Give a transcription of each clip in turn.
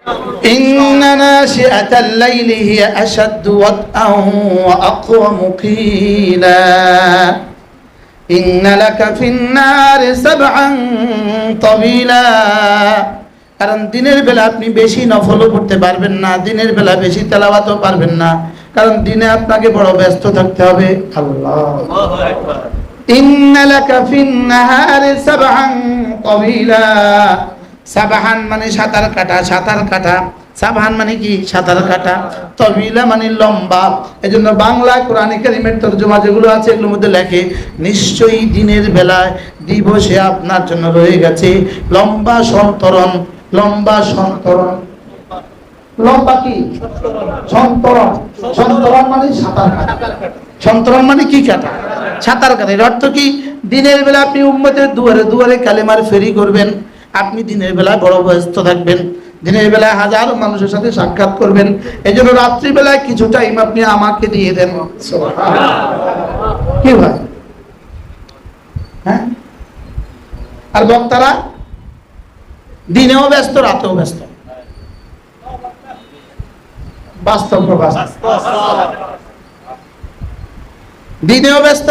ইন্না নাশিআতাল লাইলি হিয়া আশাদ্দু ওয়াতআন ওয়া আকওয়ামু কিলা ইন্না লাকা ফিন নারি সাবআন তাবিলা। কারণ দিনের বেলা আপনি বেশি নফলও করতে পারবেন না, দিনের বেলা বেশি তেলাওয়াতও পারবেন না, কারণ দিনে আপনাকে বড় ব্যস্ত থাকতে হবে। আল্লাহু আকবার। ইন্না লাকা ফিন নাহারি সাবআন তাবিলা। সাবহান মানে সাঁতার কাটা, সাঁতার কাটা। সাবহান মানে কি? সাঁতার কাটা। তাবিলা মানে লম্বা। এজন্য বাংলা কোরআনে কারীমের তরজমা যেগুলো আছে এগুলোর মধ্যে লেখে নিশ্চয়ই দিনের বেলায় দিবসে আপনার জন্য রয়ে গেছে লম্বা সন্তরণ। লম্বা সন্তরণ, লম্বা কি? সন্তরণ। সন্তরণ মানে সাঁতার কাটা। সন্তরণ মানে কি কাটা? সাঁতার কাটা। এর অর্থ কি? দিনের বেলা আপনি উম্মতের দুয়ারে দুয়ারে কালেমার ফেরি করবেন, আপনি দিনের বেলায় বড় ব্যস্ত থাকবেন, দিনের বেলায় হাজার মানুষের সাথে সাক্ষাৎ করবেন। এই জন্য রাত্রিবেলায় কিছু টাইম আপনি আমাকে দিয়ে দেন। কি ভাই? হ্যাঁ। আর বক্তারা দিনেও ব্যস্ত, রাতেও ব্যস্ত। বাস্তব প্রকাশ। দিনেও ব্যস্ত।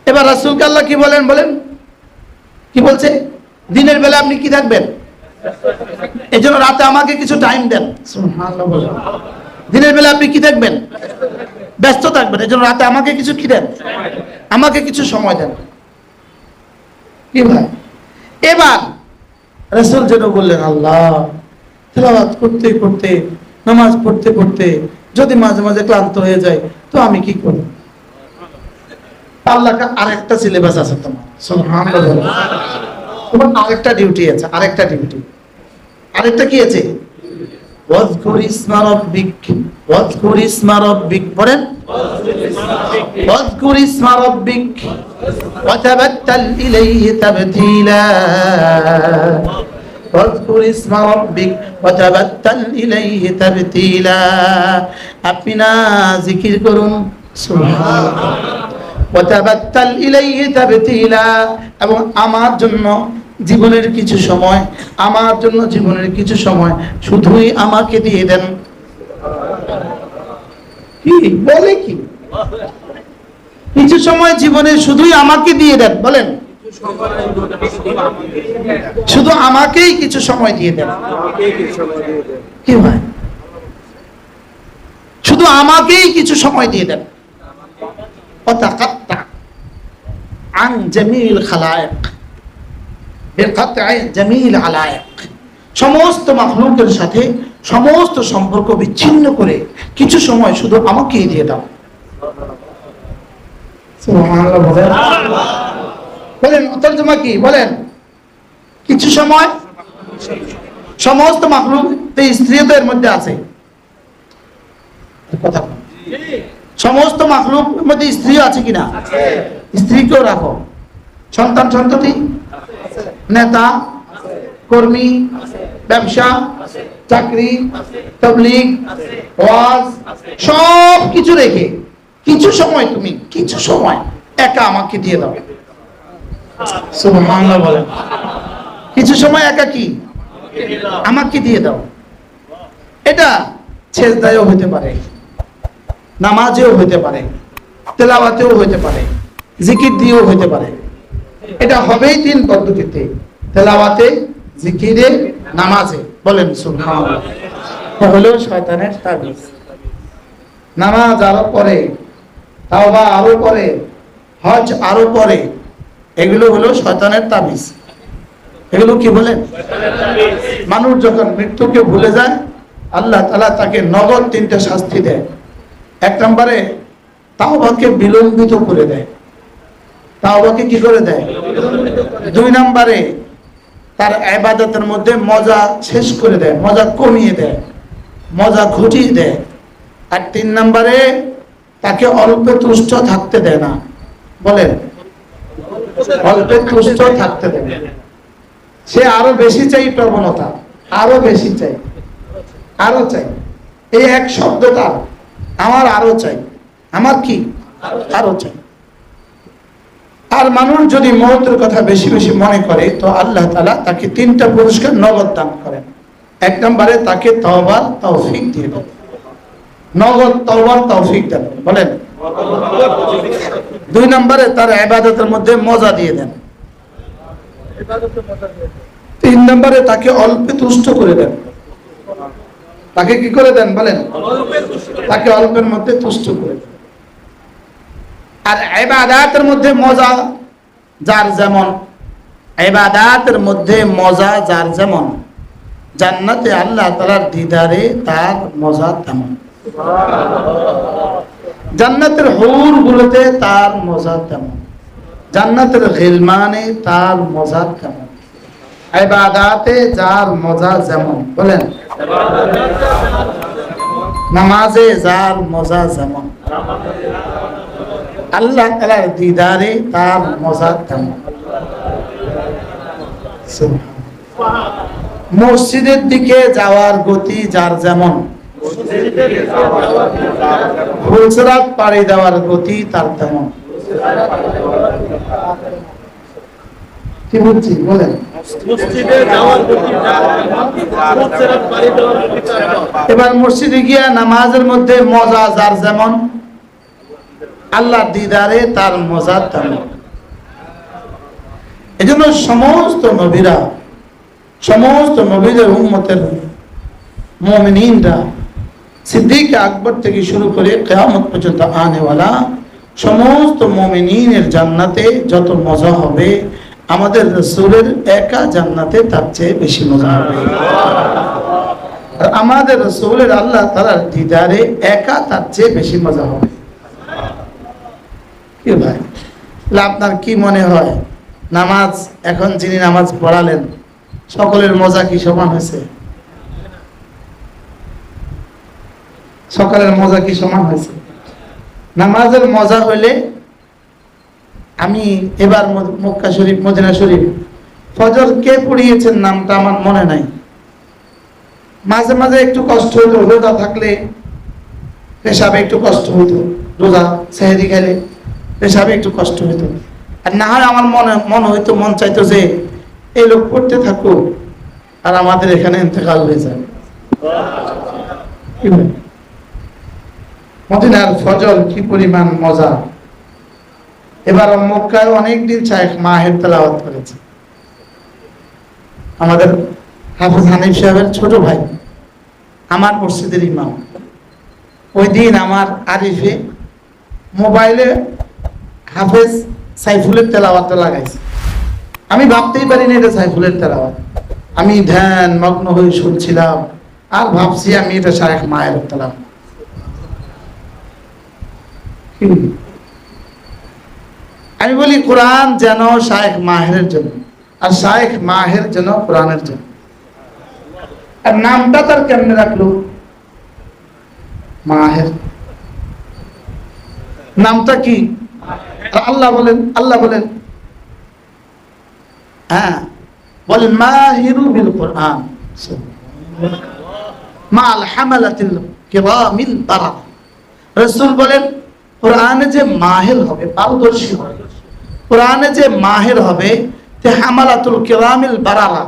এবার রাসূলকে আল্লাহ কি বলেন? বলেন কি বলছে? দিনের বেলা আপনি কি থাকবেন? এই জন্য রাতে আমাকে কিছু টাইম দেন। সুবহানাল্লাহ বলেন। দিনের বেলা আপনি কি থাকবেন? ব্যস্ত থাকবেন। এই জন্য রাতে আমাকে কিছু কি দেন? আমাকে কিছু সময় দেন। কি ভাই? এবার রাসূল যেন বললেন, আল্লাহ তেলাওয়াত করতে করতে, নামাজ পড়তে পড়তে যদি মাঝে মাঝে ক্লান্ত হয়ে যায় তো আমি কি করব? আল্লাহর আরেকটা সিলেবাস আছে তোমার। সুবহানাল্লাহ। তোমার আরেকটা ডিউটি আছে, আরেকটা ডিউটি। আরেকটা কি আছে? ওয়াজকুর ইসমা রাব্বিক, ওয়াজকুর ইসমা রাব্বিক। পড়েন ওয়াজকুর ইসমা রাব্বিক ওয়া তাবাত্তাল ইলাইহি তাবতীলা। ওয়াজকুর ইসমা রাব্বিক ওয়া তাবাত্তাল ইলাইহি তাবতীলা। আপনি না জিকির করুন। সুবহানাল্লাহ। ওয়া তাবাত্তাল ইলাইহি তাবতীলা। এবং আমার জন্য জীবনের কিছু সময়, আমার জন্য জীবনের কিছু সময় শুধুই আমাকে দিয়ে দেন। কি বলে? কি কিছু সময় জীবনে শুধুই আমাকে দিয়ে দেন? বলেন শুধু আমাকেই কিছু সময় দিয়ে দেন। কি ভাই? শুধু আমাকেই কিছু সময় দিয়ে দেন। ওয়াতাকাত্তা আন জামিল খালায়েক বিকাতঈ জামিল আলায়েক। সমস্ত মাখলুকের সাথে সমস্ত সম্পর্ক বিচ্ছিন্ন করে কিছু সময় শুধু আমাকেই দিয়ে দাও। সুবহানাল্লাহ বলেন। বলেন তরজমা কি? বলেন কিছু সময় সমস্ত মাখলুক। স্ত্রী তো এর মধ্যে আছে কথা। সমস্ত মাখলুক মধ্যে স্ত্রী আছে কিনা? স্ত্রীকেও রাখো। সন্তান সন্ততি, নেতা কর্মী, ব্যবসা, চাকরি, তাবলীগ, ওয়াজ সব কিছু রেখে কিছু সময় তুমি কিছু সময় একা আমাকে দিয়ে দাও। সুবহানাল্লাহ বলেন। কিছু সময় একা কি আমাকে দিয়ে দাও। এটা সেজদায়ও হতে পারে, নামাজেও হতে পারে, তেলাওয়াতেও হতে পারে, জিকির দিয়েও হতে পারে। এটা হবেই তিন পদ্ধতিতে: তেলাওয়াতে, জিকিরে, নামাজে। বলেন সুবহানাল্লাহ। হলো শয়তানের তাবিজ। নামাজ আরো পরে, তাওবা আরো পরে, হজ আরো পরে। এগুলো হলো শয়তানের তাবিজ। এগুলো কি বলেন? মানুষ যখন মৃত্যুকে ভুলে যায় আল্লাহ তাআলা তাকে নগদ তিনটা শাস্তি দেয়। এক নম্বরে তাওবাকে বিলম্বিত করে দেয়। তাওবাকে কি করে দেয়? দুই নম্বরে তার ইবাদতের মধ্যে মজা শেষ করে দেয়, মজা কমিয়ে দেয়, মজা ঘটিয়ে দেয়। আর তিন নম্বরে তাকে অল্পে তুষ্ট থাকতে দেয় না। বলেন অল্পে তুষ্ট থাকতে দেয়। সে আরো বেশি চাই, প্রবণতা আরো বেশি চাই, আরো চাই। এই এক শব্দটা আমার আরো চাই, আমার কি আরো চাই। আর মানুষ যদি মওতের কথা বেশি বেশি মনে করে তো আল্লাহ তাআলা তাকে তিনটা পুরস্কার নগদ দান করেন। এক নম্বরে তাকে তওবার তৌফিক দিয়ে দেন, নগদ তওবার তৌফিক দেন, বলেন। দুই নম্বরে তার ইবাদতের মধ্যে মজা দিয়ে দেন। তিন নম্বরে তাকে অল্পে তুষ্ট করে দেন। তাকে কি করে দেন বলেন? তাকে অল্পের মধ্যে তুষ্ট করে দেন। আর ইবাদতের মধ্যে মজা যার যেমন, ইবাদতের মধ্যে মজা যার যেমন, জান্নাতে আল্লাহ তাআলার দিদারে তার মজা তেমন। জান্নাতের হুর গুলোতে তার মজা তেমন, জান্নাতের গিলমানে তার মজা তেমন। ইবাদতে যার মজা যেমন, বলেন। নামাজে যার মজা যেমন, আল্লাহ তাআলার দিদারে তার মজা তেমন। মসজিদের দিকে যাওয়ার গতি যার যেমন, ফুলসরাত পাড়ি দেওয়ার গতি তার তেমন। কি বলছি বলেন? এবার মসজিদে গিয়া নামাজের মধ্যে মজা যার যেমন, আল্লাহর দিদারে তার মজা তেমন। এজন্য সমস্ত নবীরা, সমস্ত নবীদের উম্মতের মুমিনিনরা, সিদ্দিক আকবর থেকে শুরু করে কিয়ামত পর্যন্ত আনেওয়ালা সমস্ত মুমিনিনের জান্নাতে যত মজা হবে, আমাদের রাসূলের একা জান্নাতে তার চেয়ে বেশি মজা হবে। আর আমাদের রাসূলের আল্লাহ তাআলার দিদারে একা তার চেয়ে বেশি মজা হবে। কি ভাই, আপনার কি মনে হয় নামাজ, এখন যিনি নামাজ পড়ালেন সকলের মজা কি সমান হয়েছে? সকলের মজা কি সমান হয়েছে? নামাজের মজা হইলে, আমি এবার মক্কা শরীফ, মদিনা শরীফ ফজর কে পড়িয়েছেন নামটা আমার মনে নাই। মাঝে মাঝে একটু কষ্ট হইতো, রোজা থাকলে পেশাবে একটু কষ্ট হইতো, রোজা সেহরি খেলে পেশাবে একটু কষ্ট হইতো। আর না হয় আমার মনে হইতো, মন চাইতো যে এই লোক পড়তে থাকুক আর আমাদের এখানে ইন্তেকাল হয়ে যায়। মদিনার ফজর কি পরিমাণ মজা। এবার মক্কায় অনেকদিন শায়েখ মাহের তেলাওয়াত করেছে। আমাদের হাফেজ হানিফ সাহেবের ছোট ভাই, আমার মসজিদের ইমাম, ওই দিন আমার আরিফে মোবাইলে হাফেজ সাইফুলের তেলাওয়াত লাগাইছে। আমি ভাবতেই পারিনি এটা সাইফুলের তেলাওয়াত। আমি ধ্যান মগ্ন হয়ে শুনছিলাম আর ভাবছি আমি এটা শায়েখ মাহের তেলাওয়াত। আমি বলি কোরআন যেন শায়েখ মাহের জন্য, আর শায়েখ মাহের যেন কোরআনের জন্য। আর নামটা তার কেমনে রাখলো? মাহের। নামটা কি? আল্লাহ বলেন, আল্লাহ বলেন, হ্যাঁ বলেন মাহিরু বিল কোরআন মাল হামালাতিল কিরামিল বারা। রাসূল বলেন কোরআনে যে মাহির হবে, পারদর্শী হবে, কোরআনে যে মাহির হবে, তে হামালাতুল কিরামিল বারারা,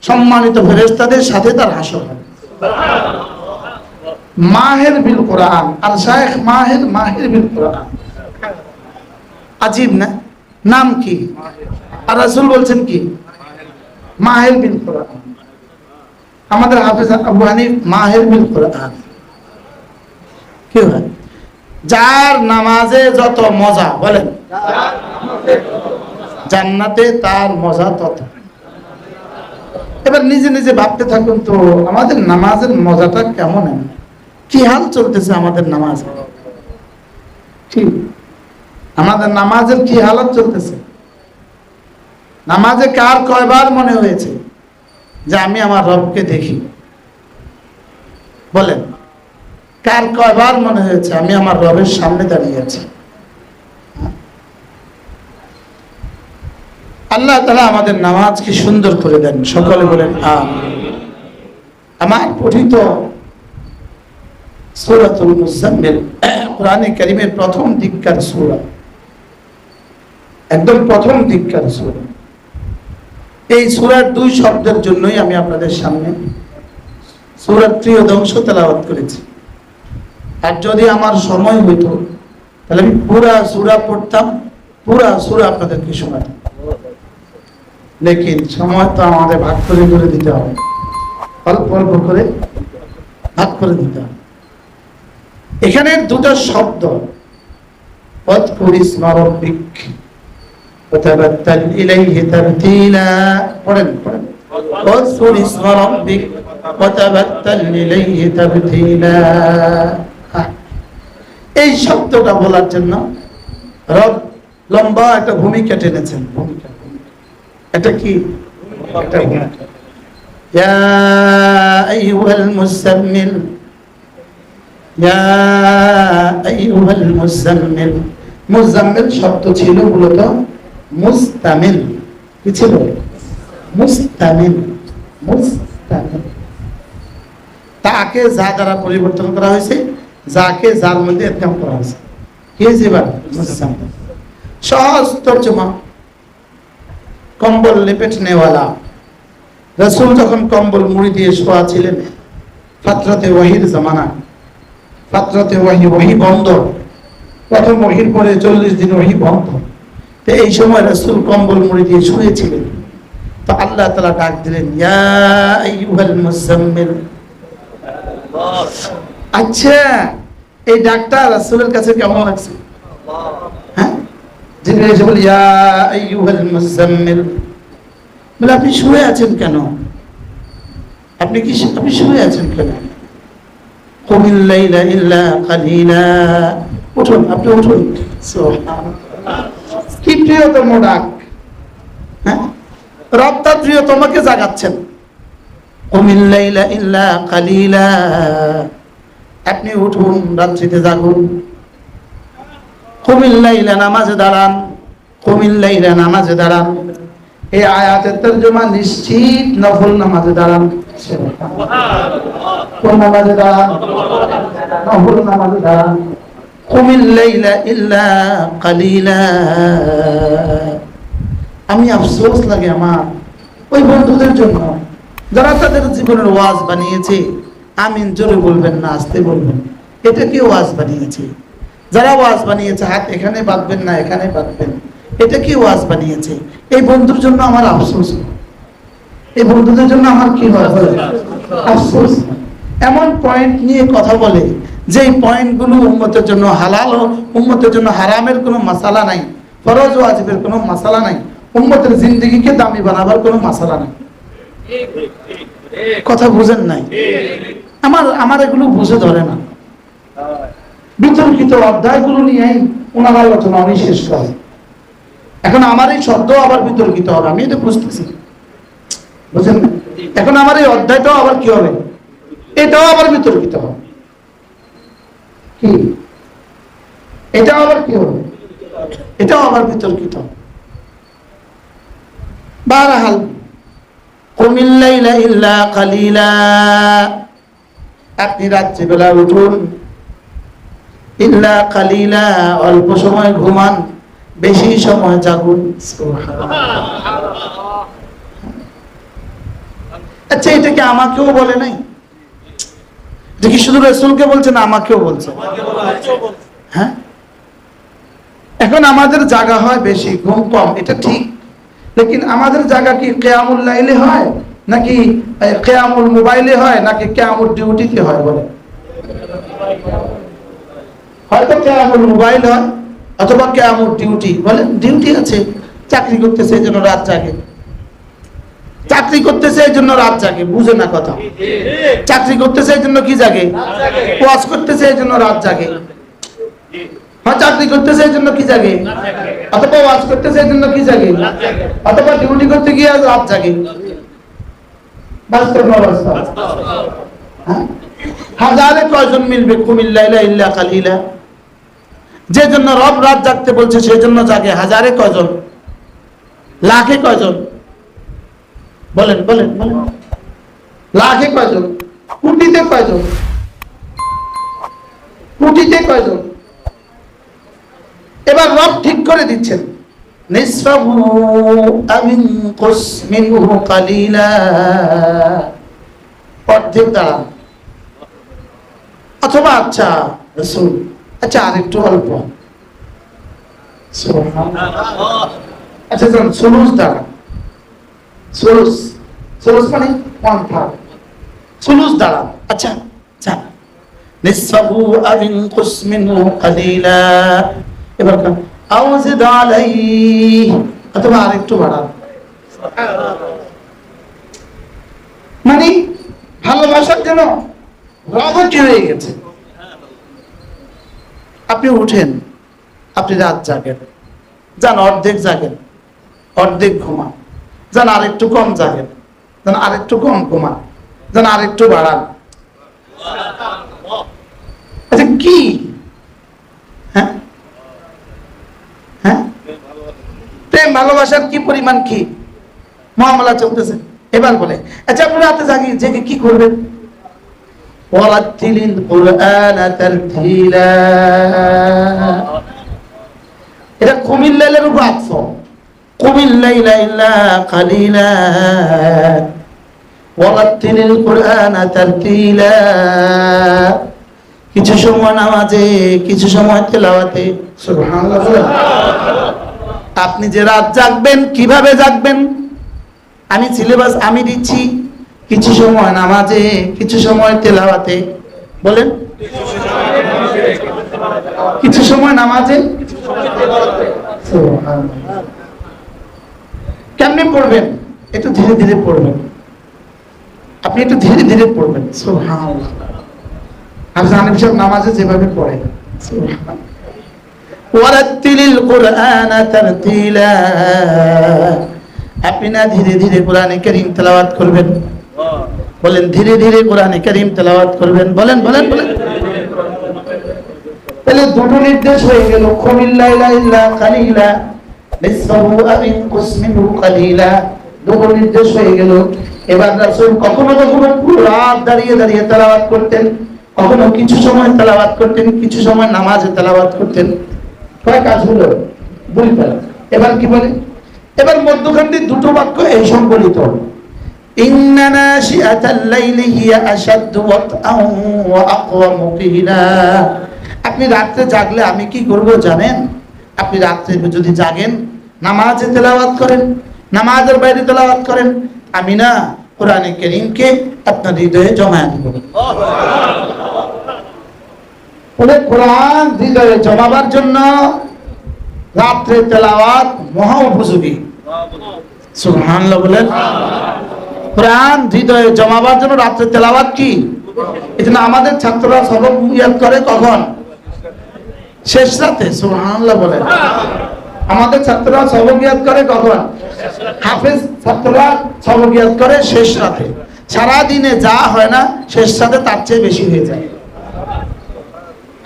সম্মানিত ফেরেশতাদের সাথে তার হাসর হবে। মাহির বিল কোরআন, আর শায়েখ মাহির, মাহির বিল কোরআন। আজীব না? নাম কি? আর রাসূল বলছেন কি? মাহির বিল কোরআন। আমাদের হাফেজ আবু হানিফ মাহির বিল কোরআন। কি হয়? যার নামাজে যত মজা, বলেন, জান্নাতে তার মজা তত। এবার নিজে নিজে ভাবতে থাকুন তো, আমাদের নামাজের মজাটা কেমন, কি হাল চলতেছে আমাদের নামাজ? ঠিক, আমাদের নামাজের কি হালত চলতেছে? নামাজে কার কয়বার মনে হয়েছে যে আমি আমার রবকে দেখি? বলেন, কার কয়বার মনে হয়েছে আমি আমার রবের সামনে দাঁড়িয়ে আছি? আল্লাহ তাআলা আমাদের নামাজকে সুন্দর করে দেন, সকলে বলেন আমিন। আমার পঠিত সূরাতুল মুজাম্মিল, কোরআনে কারীমের প্রথম দিককার সূরা, একদম প্রথম দিককার সূরা। এই সূরার দুই শব্দের জন্যই আমি আপনাদের সামনে সূরার ত্রিয়দংশ তেলাওয়াত করেছি। আর যদি আমার সময় হইতো তাহলে আমি পুরা সূরা পড়তাম, পুরা সূরা আপনাদেরকে শোনাতাম। লেকিন সময় তো আমাদের ভাগ করে করে দিতে হবে, অল্প অল্প করে ভাগ করে দিতে হবে। এখানে দুটো শব্দ, ওয়াজকুর ইসমা রাব্বিক ওয়াতাবাত্তাল ইলাইহি তাবতীলা, পড়েন পড়েন, ওয়াজকুর ইসমা রাব্বিক ওয়াতাবাত্তাল ইলাইহি তাবতীলা। এই শব্দটা বলার জন্য রব লম্বা একটা ভূমিকা টেনেছেন। ভূমিকা, এটা কি? একটা ভূমিকা। ইয়া আইয়ুহাল মুযাম্মিল, ইয়া আইয়ুহাল মুযাম্মিল। মুযাম্মিল শব্দ ছিল মূলত মুস্তামিল। কি ছিল? মুস্তামিল। মুস্তামিল তাকে যা দ্বারা পরিবর্তন করা হয়েছে, যাকে যার মধ্যে ইদগাম করা হয়েছে। কি হয়েছে এবার? মুজাম্মিল। সহজ তর্জমা, কম্বল লেপেটনেওয়ালা। রাসূল যখন কম্বল মুড়ি দিয়ে শোয়া ছিলেন, ফাতরাতে ওয়াহির জামানা, ফাতরাতে ওয়াহি বন্ধ, প্রথম ওয়াহির পরে 40 দিন ওয়াহি বন্ধ। তো এই সময় রাসূল কম্বল মুড়ি দিয়ে শুয়েছিলেন। তো আল্লাহ তাআলা ডাক দিলেন, ইয়া আইয়ুহাল মুযাম্মিল। আচ্ছা, এই ডাকটা রাসূলের কাছে কেমন লাগছে? হ্যাঁ, জিবরাইল এসে বলে, ইয়া আইয়ুহাল মুযাম্মিল। বলে আপনি শুয়ে আছেন কেন? আপনি শুয়ে আছেন কেন? কুমিল লাইলা ইল্লা কালিলা। উঠুন, আপনি উঠুন। সুবহানাল্লাহ, কি প্রিয়তম ডাক! হ্যাঁ, রব তার প্রিয়তমকে জাগাচ্ছেন। কুমিল লাইলা ইল্লা কালিলা, আপনি উঠুন, রাত্রিতে জাগুন। কুমিল লাইলা, নামাজে দাঁড়ান। কুমিল লাইলা, নামাজে দাঁড়ান। এই আয়াতের তরজমা নিশ্চিত নফল নামাজে দাঁড়ান। কোন নামাজে দাঁড়ান? নফল নামাজে দাঁড়ান। কুমিল লাইলা ইল্লা কালিলা। আমি আফসোস লাগে আমার ওই বন্ধুদের জন্য যারা তাদের জীবনের ওয়াজ বানিয়েছে। আমিন জোরে বলবেন না, আস্তে বলবেন। এটা কি ওয়াজ বানিয়েছে? যারা ওয়াজ বানিয়েছে হাত এখানে বাঁধবেন না, এখানে বাঁধবেন। এটা কি ওয়াজ বানিয়েছে? এই বন্ধুর জন্য আমার আফসোস, এই বন্ধুদের জন্য আমার কি হয়? আফসোস। এমন পয়েন্ট নিয়ে কথা বলে যে পয়েন্টগুলো উম্মতের জন্য হালাল ও উম্মতের জন্য হারামের কোনো মাসালা নাই, ফরজ ও ওয়াজিবের কোনো মাসালা নাই, উম্মতের জিন্দেগিকে দামি বানাবার কোনো মাসালা নাই। কথা বুঝেন নাই? আমার এগুলো বুঝে ধরে না। বিতর্কিত অধ্যায়গুলো নিয়েই ওনার আলোচনা উনি শেষ করেন। এখন আমার এই শব্দ আবার বিতর্কিত হবে, আমি এটা বুঝতেছি, বুঝেন না? এখন আমার এই অধ্যায়টাও আবার কি হবে? এটাও আবার বিতর্কিত হবে। কি? এটাও আবার কি হবে? এটাও আবার বিতর্কিত। বারহাল, কুমিল লাইলা ইল্লা কালিলা, আপনি রাত্রিবেলা উঠুন। ইল্লা কালিলা, অল্প সময় ঘুমান, বেশি সময় জাগুন। আচ্ছা, এটা কি আমাকেও বলে নাই? এটা কি শুধু রাসূলকে বলছে না আমাকেও বলছে? হ্যাঁ, এখন আমাদের জাগা হয় বেশি, ঘুম কম, এটা ঠিক। লেকিন আমাদের জায়গা কি কিয়ামুল লাইলে হয়, নাকি কিয়ামুল মোবাইলে হয়, নাকি কিয়ামুল ডিউটিতে হয়? বলে হয়তো কিয়ামুল মোবাইল হয় অথবা কিয়ামুল ডিউটি। বলেন ডিউটি আছে, চাকরি করতেছে এই জন্য রাত জাগে, চাকরি করতেছে এই জন্য রাত জাগে। বুঝে না কথা? চাকরি করতেছে এই জন্য কি জাগে? ওয়াজ করতেছে এই জন্য রাত জাগে। হ্যাঁ, চাকরি করতেছে এই জন্য কি জাগে? অথবা ওয়াজ করতেছে এই জন্য কি জাগে? অথবা ডিউটি করতে গিয়ে রাত জাগে। বাস্তব অবস্থা। হাজারে কয়জন মিলবে কুমিল লাইলা ইল্লা কালিলা? যে জন্য রব রাত জাগতে বলছে সেই জন্য জাগে হাজারে কয়জন? লাখে কয়জন? বলেন বলেন বলেন। লাখে কয়জন? কোটিতে কয়জন? কোটিতে কয়জন? এবার রব ঠিক করে দিচ্ছেন, নিসফাহু আও ইনকুস মিনহু কালিলা। অর্ধেক দাঁড়ান, অথবা আচ্ছা রাসূল, আচ্ছা আরেকটু অল্প, আচ্ছা যান সুলুস দাঁড়ান, সুলুস, সুলুস মানে 1/3, সুলুস দাঁড়ান, আচ্ছা যান, নিসফাহু আও ইনকুস মিনহু কালিলা, এবার আও জিদ আলাইহি, অথবা আরেকটু বাড়ান। মানে ভালোবাসার জন্য রাজি হয়ে গেছে। আপনি উঠেন, আপনি রাত জাগেন, যান অর্ধেক জাগেন, অর্ধেক ঘুমান, যান আরেকটু কম জাগেন, যান আরেকটু কম ঘুমান, যান আরেকটু বাড়ান। আচ্ছা কি, হ্যাঁ হ্যাঁ, প্রেম ভালোবাসার কি পরিমাণ, কি মামলা চলতেছে। এবার বলে আচ্ছা আপনি রাতে জেগে কি করবেন? ওয়ারাতিলিল কুরআনা তারতিলা, এটা কুমিল লাইলের উপর আতফ, কুমিল লাইলা ইল্লা কালিলা ওয়ারাতিলিল কুরআনা তারতিলা, কিছু সময় নামাজে, কিছু সময় তেলাওয়াতে। সুবহানাল্লাহ। আপনি যে রাত জাগবেন, কিভাবে জাগবেন? আমি সিলেবাস আমি দিচ্ছি, কিছু সময় নামাজে, কিছু সময় তেলাওয়াতে। বলেন, কিছু সময় নামাজে, কেমনে পড়বেন? একটু ধীরে ধীরে পড়বেন, আপনি একটু ধীরে ধীরে পড়বেন। সুবহানাল্লাহ। আর জানেন সব নামাজে যেভাবে পড়ে, ওয়ারাতিলিল কুরআনা তারতিলা, আপনি না ধীরে ধীরে কোরআনে কারীম তেলাওয়াত করবেন। বলেন ধীরে ধীরে কোরআনে কারীম তেলাওয়াত করবেন। বলেন বলেন বলেন। তাহলে দুটো নির্দেশ হয়ে গেল, কুমিল লাইলা ইল্লা কালিলা নিসফাহু আও ইনকুস মিনহু কালিলা, দুটো নির্দেশ হয়ে গেল। এবার রাসূল কখনো কখনো পুরো রাত দাঁড়িয়ে দাঁড়িয়ে তেলাওয়াত করতেন, কখনো কিছু সময় তেলাওয়াত করতেন, কিছু সময় নামাজে তেলাওয়াত করতেন। কয় কাজ হলো? দুইটা। এবার কি বলে? এবার মধ্যখানে দুটো বাক্য এই সম্বলিত, ইন্না নাশিআতাল লাইলি হিয়া আশাদ্দু ওয়াতআন ওয়া আকওয়ামু কিলা। আপনি রাতে জাগলে আমি কি করব জানেন? আপনি রাতে যদি জাগেন, নামাজে তেলাওয়াত করেন, নামাজের বাইরে তেলাওয়াত করেন, আমি না কোরআনে কারীমকে আপনার হৃদয়ে জমা দেব। বলে কোরআন হৃদয়ে জমাবার জন্য রাত্রে তেলাওয়াত মহা উপযোগী। সুবহানাল্লাহ বলেন। কোরআন হৃদয়ে জমাবার জন্য রাত্রে তেলাওয়াত কি? এজন্য আমাদের ছাত্ররা সবক ইয়াদ করে কখন? শেষ রাতে। সুবহানাল্লাহ বলেন। আমাদের ছাত্ররা সবক ইয়াদ করে কখন? হাফেজ ছাত্ররা সবক ইয়াদ করে শেষ রাতে। সারা দিনে যা হয় না শেষ রাতে তার চেয়ে বেশি হয়ে যায়।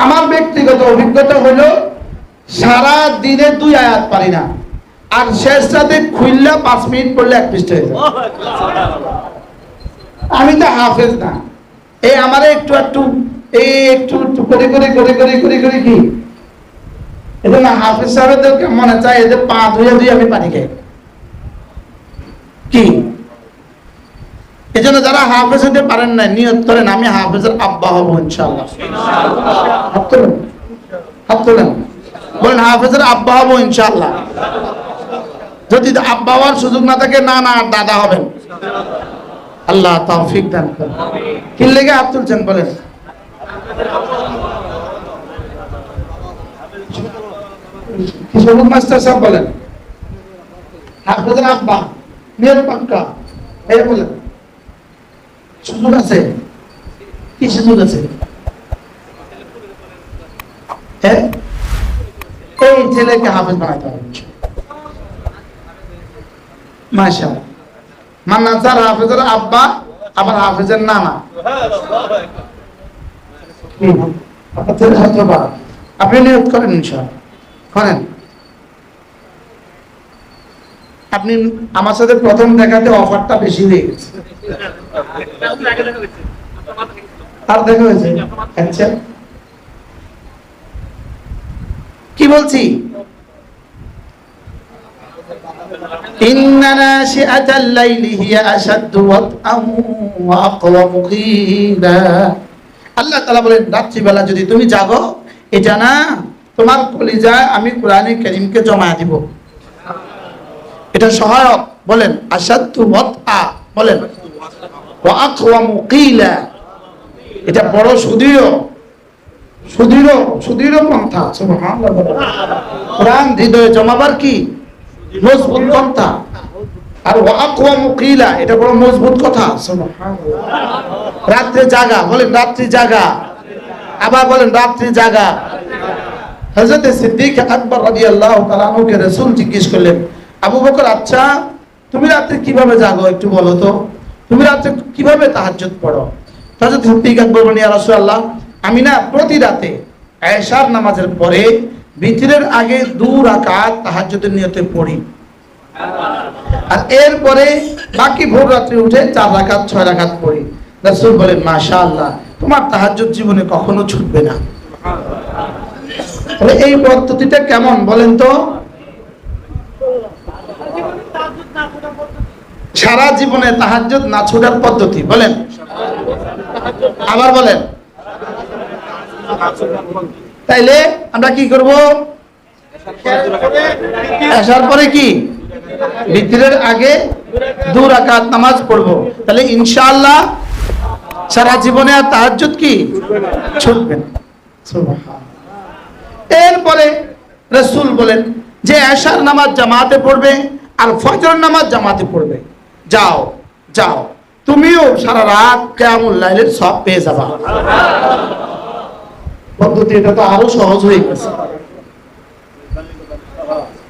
আমার ব্যক্তিগত অভিজ্ঞতা হলো সারা দিনে 2 আয়াত পারি না, আর শেষ রাতে খুললে 5 মিনিট পড়লে 1 পৃষ্ঠা হয়ে যায়। আমি তো হাফেজ না, এই আমারে একটু একটু এই একটু একটু করে করে করে করে করে করে কি এজন্য হাফেজ সাহেবদের মনে চায় এদের পা ধুয়ে ধুয়ে আমি পানি খাই কি। এজন্য যারা হাফেজ হতে পারেন না, নিয়ত করেন আমি হাফেজের আব্বা হব ইনশাআল্লাহ। হাত তোলেন, হাত তোলেন, বলেন হাফেজের আব্বা হব ইনশাআল্লাহ। যদি আব্বা হওয়ার সুযোগ না থাকে, না না দাদা হবেন। আল্লাহ তৌফিক দান করেন। কি লেগে হাত তুলছেন বলেন? কি সবুজ মাস্টার সাহেব বলেন হাফেজের আব্বা, নিয়ত পাক্কা। এই বলেন সুযোগ আছে? কি সুযোগ আছে? এই ছেলেকে হাফেজ বানাইতে হবে মাশাআল্লাহ। মান্নান স্যার হাফেজের আব্বা, আবার হাফেজের নানা। আপনি নিয়ত করেন ইনশাআল্লাহ, করেন। আপনি আমার সাথে প্রথম দেখাতে অফারটা বেশি হয়ে গেছে। আর দেখা হয়েছে? আচ্ছা কি বলছি? ইন্না নাশিআতাল লাইলি হিয়া আশাদ্দু ওয়াতআন ওয়া আকওয়ামু কিলা। আল্লাহ তাআলা বলেন রাত্রিবেলা যদি তুমি জাগো, এটা না তোমার কলিজায় আমি কোরআনে কারীমকে জমা দিব, এটা সহায়ক। বলেন আশাদ্দু ওয়াতআ, বলেন ওয়া আকওয়ামু কিলা, এটা বড় সুদৃঢ় সুদৃঢ় সুদৃঢ় পন্থা। সুবহানাল্লাহ। কোরআন হৃদয়ে জমাবার কি মজবুত পন্থা। আর ওয়া আকওয়ামু কিলা, এটা বড় মজবুত কথা। সুবহানাল্লাহ। রাত্রে জাগা, বলেন রাত্রি জাগা, আবার বলেন রাত্রি জাগা। হযরত সিদ্দিক আকবর রাদিয়াল্লাহু তাআলা আনহুকে রাসূল জিজ্ঞেস করলেন, আবু বকর, আচ্ছা তুমি রাতে কিভাবে জাগো একটু বলো তো, তুমি রাতে কিভাবে তাহাজ্জুদ পড়ো? হযরত সিদ্দিক আকবর বলেন, ইয়া রাসূলুল্লাহ, আমি না প্রতি রাতে এশার নামাজের পরে বিতরের আগে 2 রাকাত তাহাজ্জুদের নিয়তে পড়ি, আর এরপরে বাকি ভোর রাত্রে উঠে 4 রাকাত 6 রাকাত পড়ি। রাসূল বলেন, মাশাআল্লাহ, তোমার তাহাজ্জুদ জীবনে কখনো ছুটবে না। তাহলে এই পদ্ধতিটা কেমন বলেন তো? সারা জীবনে তাহাজ্জুদ না ছুটার পদ্ধতি, বলেন আবার বলেন। তাইলে আমরা কি করব? এশার পরে কি বিতরের আগে 2 রাকাত নামাজ পড়ব। তাহলে ইনশাআল্লাহ সারা জীবনে আর তাহাজ্জুদ কি ছুটবে না। সুবহানাল্লাহ। এরপরে রাসূল বলেন যে এশার নামাজ জামাতে পড়বে আর ফজর নামাজ জামাতে পড়বে, যাও যাও, তুমিও সারা রাত কিয়ামুল লাইলের সওয়াব পেয়ে যাবা। পদ্ধতি এটা তো আরো সহজ হয়ে গেছে।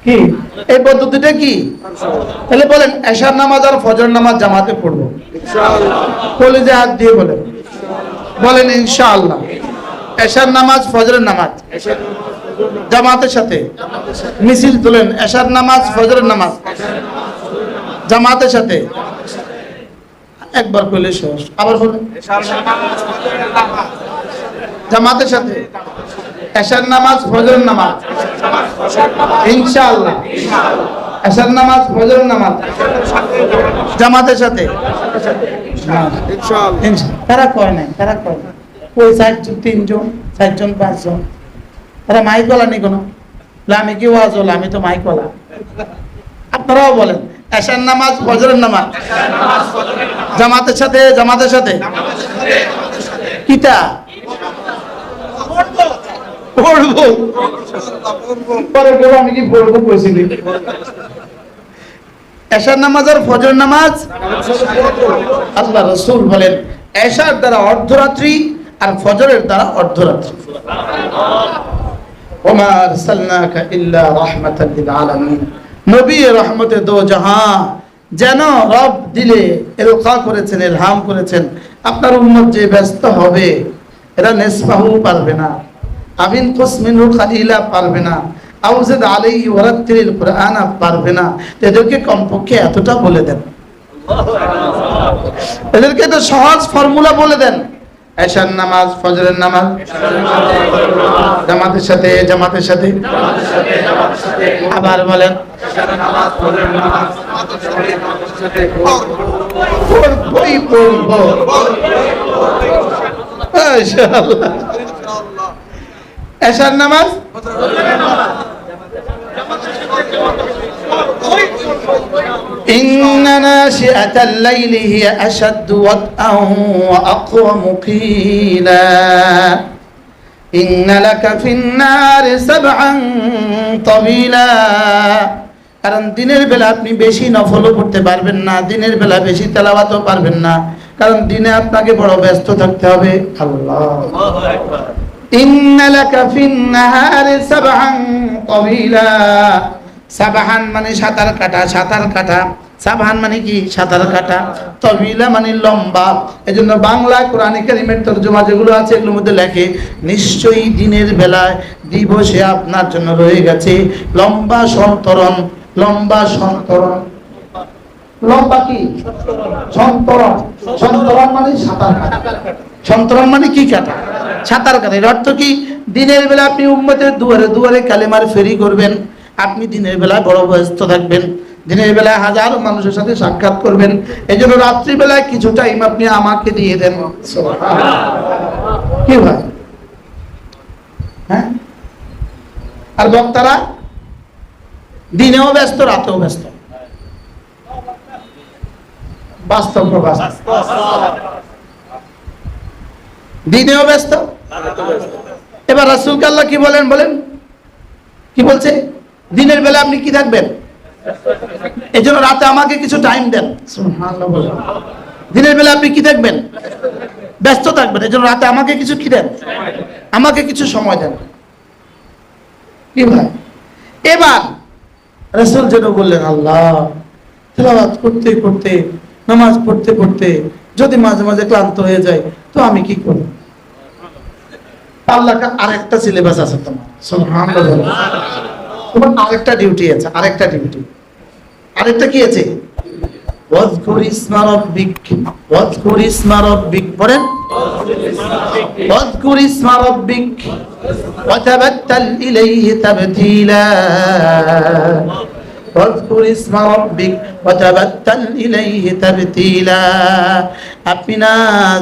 কি এই পদ্ধতিটা কি? তাহলে বলেন এশার নামাজ আর ফজর নামাজ জামাতে পড়বো ইনশাআল্লাহ। কলিজে হাত দিয়ে বলেন, বলেন ইনশাআল্লাহ। এশার নামাজ ফজরের নামাজ জামাতের সাথে, মিছিল তুলেন, এশার নামাজ ফজরের নামাজ জামাতের সাথে। একবার কইলে শেষ, আবার বলেন জামাতের সাথে, এশার নামাজ ফজরের নামাজ ইনশাআল্লাহ। এশার নামাজ ফজরের নামাজ জামাতের সাথে ইনশাআল্লাহ। তারা কয় নাই, তারা কয় না, ওই 4 জন 3 জন 4 জন 5 জন, তারা মাইক বলা নি কোনো, আমি কি ওয়াজ হলো, আমি তো মাইক বলা। আপনারাও বলেন এশার নামাজ ফজরের নামাজ জামাতের সাথে, জামাতের সাথে কিতা পড়বো, পরে বলো আমি কি পড়বো কইছিলি। এশার নামাজ আর ফজর নামাজ আল্লাহ রাসূল বলেন এশার দ্বারা অর্ধরাত্রি আর ফজরের দ্বারা অর্ধরাত্রি। ওমা আরসালনাকা ইল্লা রাহমাতাল লিল আলামিন, নবী রহমতে দো জাহান, যেন রব দিলে এলকা করেছেন, ইলহাম করেছেন। আপনার উম্মত যে ব্যস্ত হবে, এরা নিসফাহু পারবে না, আবিন কুসমিনু খালিলা পারবে না, আউজিদ আলাইহি ওয়ারাত্তিল কুরআন পারবে না। এদেরকে কমপক্ষে এতটা বলে দেন, এদেরকে তো সহজ ফর্মুলা বলে দেন। এশার নামাজ ফজরের নামাজ জামাতের সাথে, জামাতের সাথে, আবার বলেন পড়বই পড়ব ইনশাআল্লাহ। এশার নামাজ إن ناشئة الليل هي أشد وطئا وأقوم قيلا إن لك في النار سبعا طويلا। কারণ দিনের বেলা আপনি বেশি নফলও করতে পারবেন না, দিনের বেলা বেশি তেলাওয়াতও পারবেন না, কারণ দিনে আপনাকে বড় ব্যস্ত থাকতে হবে। আল্লাহু আকবার। ইন্না লাকা ফিন নাহারি সাবহান তাওয়িলা, সাবহান মানে সাঁতার কাটা, সাঁতার কাটা, সাবহান মানে কি সাঁতার কাটা, তাওয়িলা মানে লম্বা। এজন্য বাংলা কোরআনে কারীমের তরজমা যেগুলো আছে এগুলোর মধ্যে লেখে নিশ্চয়ই দিনের বেলায় দিবসে আপনার জন্য রয়ে গেছে লম্বা সন্তরণ, লম্বা সন্তরণ। লম্বা কি সন্তরণ, সন্তরণ মানে সাঁতার কাটা, সন্তরণ মানে কি কাটা, সাঁতার কাটা। এর অর্থ কি? দিনের বেলা আপনি উম্মতের দুয়ারে দুয়ারে কালেমার ফেরি করবেন, আপনি দিনের বেলা বড় ব্যস্ত থাকবেন, দিনের বেলায় হাজারো মানুষের সাথে সাক্ষাৎ করবেন, এই জন্য রাত্রিবেলায় কিছু টাইম আপনি আমাকে দিয়ে দেন। কি ভাই? হ্যাঁ, আর বক্তারা দিনেও ব্যস্ত, রাতেও ব্যস্ত। বাস্তব প্রবাস, দিনেও ব্যস্ত। এবার রাসূলকে আল্লাহ কি বলেন? কি বলছে? দিনের বেলা আপনি কি থাকবেন, এই জন্য রাতে আমাকে কিছু টাইম দেন। সুবহানাল্লাহ বলেন। দিনের বেলা আপনি কি থাকবেন? ব্যস্ত থাকবেন, এই জন্য রাতে আমাকে কিছু কি দেন, আমাকে কিছু সময় দেন। কি ভাই? এবার রাসূল যেন বললেন, আল্লাহ তেলাওয়াত করতে করতে, নামাজ পড়তে পড়তে যদি মাঝে মাঝে ক্লান্ত হয়ে যায় তো আমি কি করব? আল্লাহ আরেকটা সিলেবাস আছে তোমার। সুবহানাল্লাহ। তোমার আরেকটা ডিউটি আছে, আরেকটা ডিউটি, আরেকটা কি আছে? ওয়াজকুর ইসমা রাব্বিক, ওয়াজকুর ইসমা রাব্বিক, পড়েন ওয়াজকুর ইসমা রাব্বিক ওয়া তাবাত্তাল ইলাইহি তাবতীলা, ওয়াজকুর ইসমা রাব্বিক ওয়া তাবাত্তাল ইলাইহি তাবতীলা। আপনি না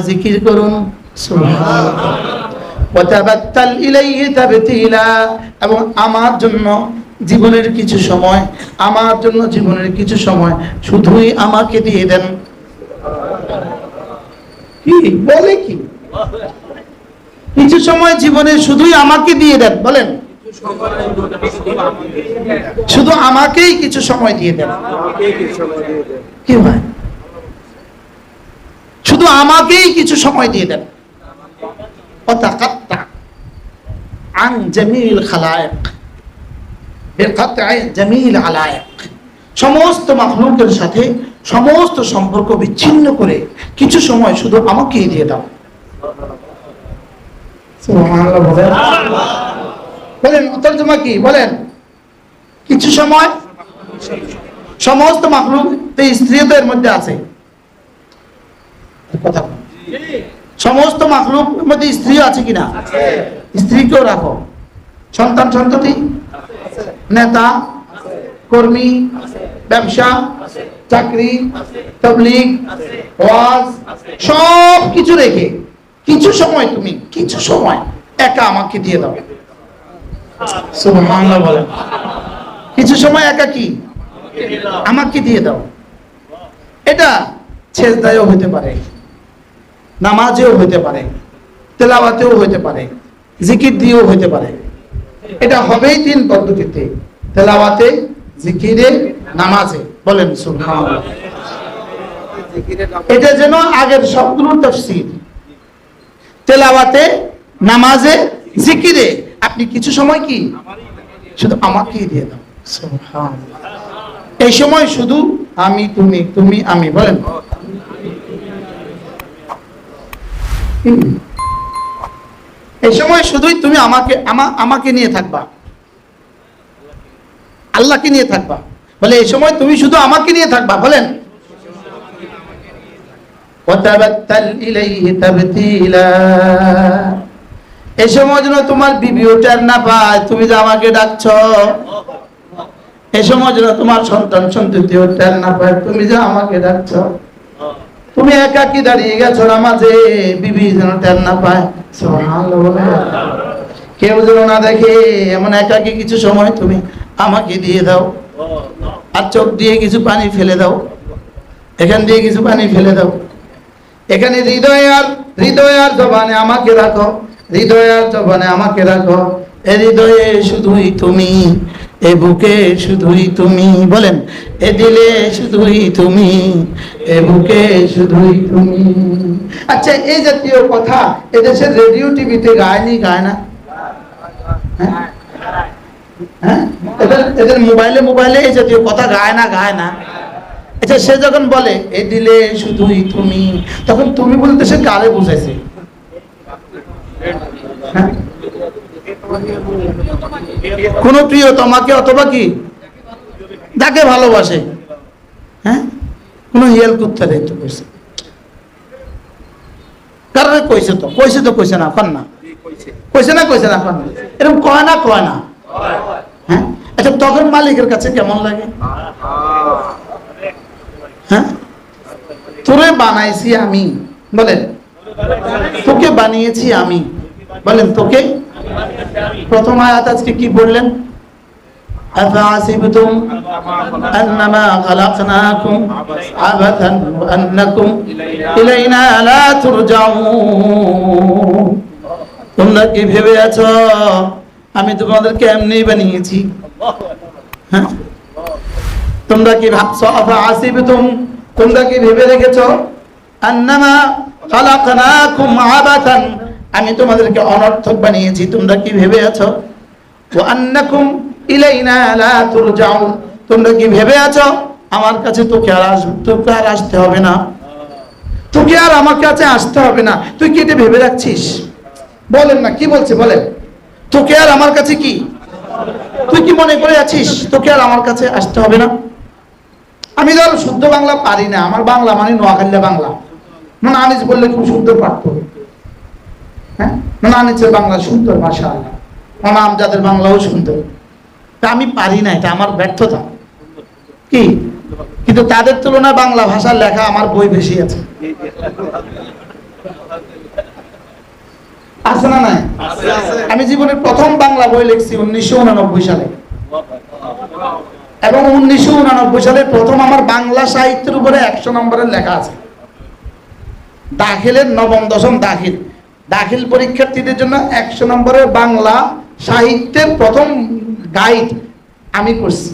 জিকির করুন, সুবহানাল্লাহ, ওয়া তাবাত্তাল ইলাইহি তাবতীলা, এবং আমার জন্য জীবনের কিছু সময়, আমার জন্য জীবনের কিছু সময় শুধুই আমাকে দিয়ে দেন। কি বলে? কি কিছু সময় জীবনে শুধুই আমাকে দিয়ে দেন? বলেন, শুধু আমাকেই কিছু সময় দিয়ে দেন। কি ভাই? শুধু আমাকেই কিছু সময় দিয়ে দেন। ওয়াতাকাত্তা আন জামিল খালায়েক বিকাতঈ জামিল আলায়েক, সমস্ত মাখলুকের সাথে সমস্ত সম্পর্ক বিচ্ছিন্ন করে কিছু সময় শুধু আমাকেই দিয়ে দাও। সুবহানাল্লাহ বলেন। বলেন তরজমা কি? বলেন, কিছু সময় সমস্ত মাখলুক, স্ত্রী তো এর মধ্যে আছে, কথা সমস্ত মাখলুকের মধ্যে স্ত্রী আছে কিনা? স্ত্রীকেও রাখো, সন্তান সন্ততি, নেতা কর্মী, ব্যবসা, চাকরি, তাবলীগ, ওয়াজ, সব কিছু রেখে কিছু সময় তুমি কিছু সময় একা আমাকে দিয়ে দাও। সুবহানাল্লাহ বলেন। কিছু সময় একা কি আমাকে দিয়ে দাও। এটা সেজদায়ও হতে পারে, নামাজেও হতে পারে, তেলাওয়াতেও হতে পারে, জিকির দিয়েও হতে পারে। এটা হবেই তিন পদ্ধতিতে, তেলাওয়াতে, জিকিরে, নামাজে। বলেন সুবহানাল্লাহ। এটা যেন আগের সবগুলোর তাফসীর। তেলাওয়াতে, নামাজে, জিকিরে আপনি কিছু সময় কি শুধু আমাকেই দিয়ে দাও। সুবহানাল্লাহ। এই সময় শুধু আমি, তুমি, তুমি, আমি। বলেন, এই সময় শুধুই তুমি আমাকে নিয়ে থাকবা, আল্লাহকে নিয়ে থাকবা। বলে এই সময় তুমি শুধু আমাকে নিয়ে থাকবা। বলেন, ওয়াতাবাত্তাল ইলাইহি তাবতীলা। এই সময় যেন তোমার বিবিও টের না পায় তুমি যে আমাকে ডাকছো। এই সময় যেন তোমার সন্তান সন্ততিও টের না পায় তুমি যে আমাকে ডাকছো। তুমি একাকী দাঁড়িয়ে গেছো নামাজে, বিবি যেন টের না পায়। সুবহানাল্লাহ। কেউ যেন না দেখে এমন একাকী কিছু সময় তুমি আমাকে দিয়ে দাও। আর চোখ দিয়ে কিছু পানি ফেলে দাও, এখান দিয়ে কিছু পানি ফেলে দাও। এখানে হৃদয় আর জবানে আমাকে রাখো, হৃদয় আর জবানে আমাকে রাখো। এ হৃদয়ে শুধুই তুমি, এ বুকে শুধুই তুমি। বলেন, এ দিলে শুধুই তুমি, এ বুকে শুধুই তুমি। আচ্ছা, এই জাতীয় কথা এদেশের রেডিও টিভিতে গায়নি, গায় না? হ্যাঁ, এদের মোবাইলে এই জাতীয় কথা গায় না? আচ্ছা, সে যখন বলে এ দিলে শুধুই তুমি, তখন তুমি বলতে সে কারে বুঝাইছে? কোন প্রিয় তোমাকে অথবা কি যাকে ভালোবাসে। হ্যাঁ, কোন হিয়াল কুত্তা রে তো কইছে, কারণে কইছে তো কইছে না, কন না কইছে না কন না, এরকম কয় না। হ্যাঁ, আচ্ছা, তখন মালিকের কাছে কেমন লাগে? তোরে বানাইছি আমি, বলেন তোকে বানিয়েছি আমি, বলেন তোকে। প্রথম আয়াত আজকে কি বললেন? আফাসিবতুম আন্নামা খালাকনাকুম আবাথান ওয়া আন্নাকুম ইলাইনা লা তুরজাউন। তোমরা কি ভেবে আছো আমি তোমাদেরকে এমনি বানিয়েছি? হ্যাঁ, তোমরা কি ভাবছো? আফাসিবতুম, তোমরা কি ভেবে রেখেছো? আন্নামা খালাকনাকুম আবাথান, আমি তোমাদেরকে অনর্থক বানিয়েছি, তোমরা কি ভেবে আছো? ওয়া আন্নাকুম ইলাইনা লা তুরজাউন, তোমরা কি ভেবে আছো আমার কাছে তোকে আর আসতে হবে না, তোকে আর আমার কাছে আসতে হবে না? তুই কি এটা ভেবে রাখছিস? বলেন না, কি বলছে বলেন? তোকে আর আমার কাছে কি, তুই কি মনে করে আছিস তোকে আর আমার কাছে আসতে হবে না? আমি ধরো শুদ্ধ বাংলা পারি না, আমার বাংলা মানে নোয়াখালী বাংলা, মানে আনিস বললে খুব শুদ্ধ পারতো। হ্যাঁ, মানে আনিসের বাংলা সুন্দর, মাশাআল্লাহ, মানে আমজাদের বাংলাও সুন্দর। তা আমি পারি না, এটা আমার ব্যর্থতা কি, কিন্তু তাদের তুলনায় বাংলা ভাষার লেখা আমার বই বেশি আছে। আছে না নাই? আমি জীবনের প্রথম বাংলা বই লিখছি 1989 সালে, এবং 1989 সালে প্রথম আমার বাংলা সাহিত্যের উপরে 100 নম্বরের লেখা আছে। দাখিলের নবম দশম দাখিল পরীক্ষার্থীদের জন্য 100 নম্বরের বাংলা সাহিত্যের প্রথম গাইড আমি করছি,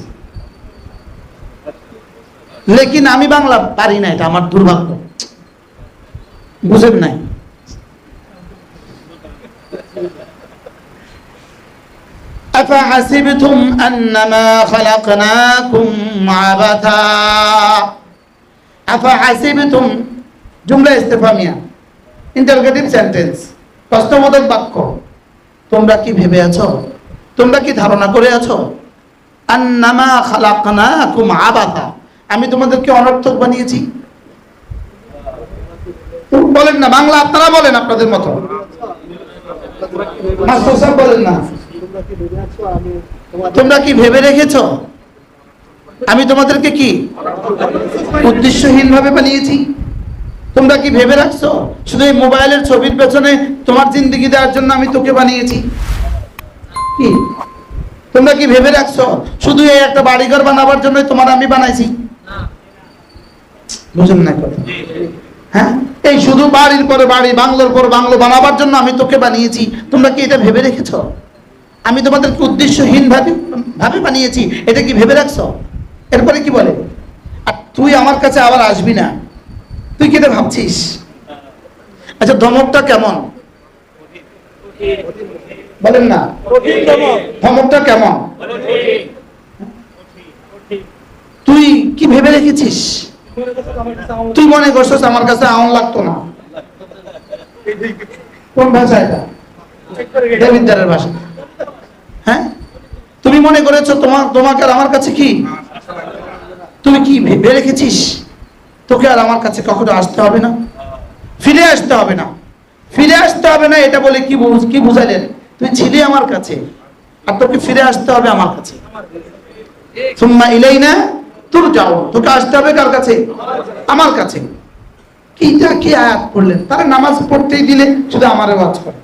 লেকিন আমি বাংলা পারি না, এটা আমার দুর্ভাগ্য। বুঝেন নাই? আফাহাসিবতুম আন্নামা খালাকনাকুম আবাথা। আফাহাসিবতুম জুমলা ইস্তেফামিয়া, ইন্টারোগেটিভ সেন্টেন্স, প্রশ্নবোধক বাক্য। তোমরা কি ভেবে আছো, তোমরা কি ধারণা করে আছো? আন্নামা খালাকনাকুম আবাথা, আমি তোমাদেরকে অনর্থক বানিয়েছি। বলেন না বাংলা, আপনারা বলেন আপনাদের মতো, মাস্টার সাহেব বলেন না। তোমরা কি ভেবে রেখেছো আমি তোমাদেরকে কি উদ্দেশ্যহীন ভাবে বানিয়েছি? তোমরা কি ভেবে রাখছো শুধু এই মোবাইলের ছবির পেছনে তোমার জিন্দেগি দেওয়ার জন্য আমি তোকে বানিয়েছি? কি তোমরা কি ভেবে রাখছো শুধু এই একটা বাড়িঘর বানাবার জন্য তোমার আমি বানাইছি? বুঝুন না কথা? হ্যাঁ, এই শুধু বাড়ির পরে বাড়ি, বাংলোর পর বাংলো বানাবার জন্য আমি তোকে বানিয়েছি। তোমরা কি এটা ভেবে রেখেছো আমি তোমাদেরকে উদ্দেশ্যহীন ভাবে বানিয়েছি? এটা কি ভেবে রাখছো? এরপরে কি বলে, আর তুই আমার কাছে আবার আসবি না, তুই কি এটা ভাবছিস? আচ্ছা, ধমকটা কেমন বলেন না, ধমকটা কেমন? তুই কি ভেবে রেখেছিস? তুই মনে করছিস আমার কাছে আউন লাগতো না? কোন ভাষা এটা? দেবিদ্বারের ভাষা। হ্যাঁ, তুমি মনে করেছো তোমাকে আর আমার কাছে কি, তুমি কি ভেবে রেখেছিস তোকে আর আমার কাছে কখনো আসতে হবে না, ফিরে আসতে হবে না? ফিরে আসতে হবে না এটা বলে কি বুঝাইলেন? তুই ছিলি আমার কাছে আর তোকে ফিরে আসতে হবে আমার কাছে। সুম্মা ইলাইনা তুরজাউন, তোকে আসতে হবে কার কাছে? আমার কাছে। কি আয়াত পড়লেন? তারা নামাজ পড়তেই দিলে শুধু আমারে ওয়াজ করে।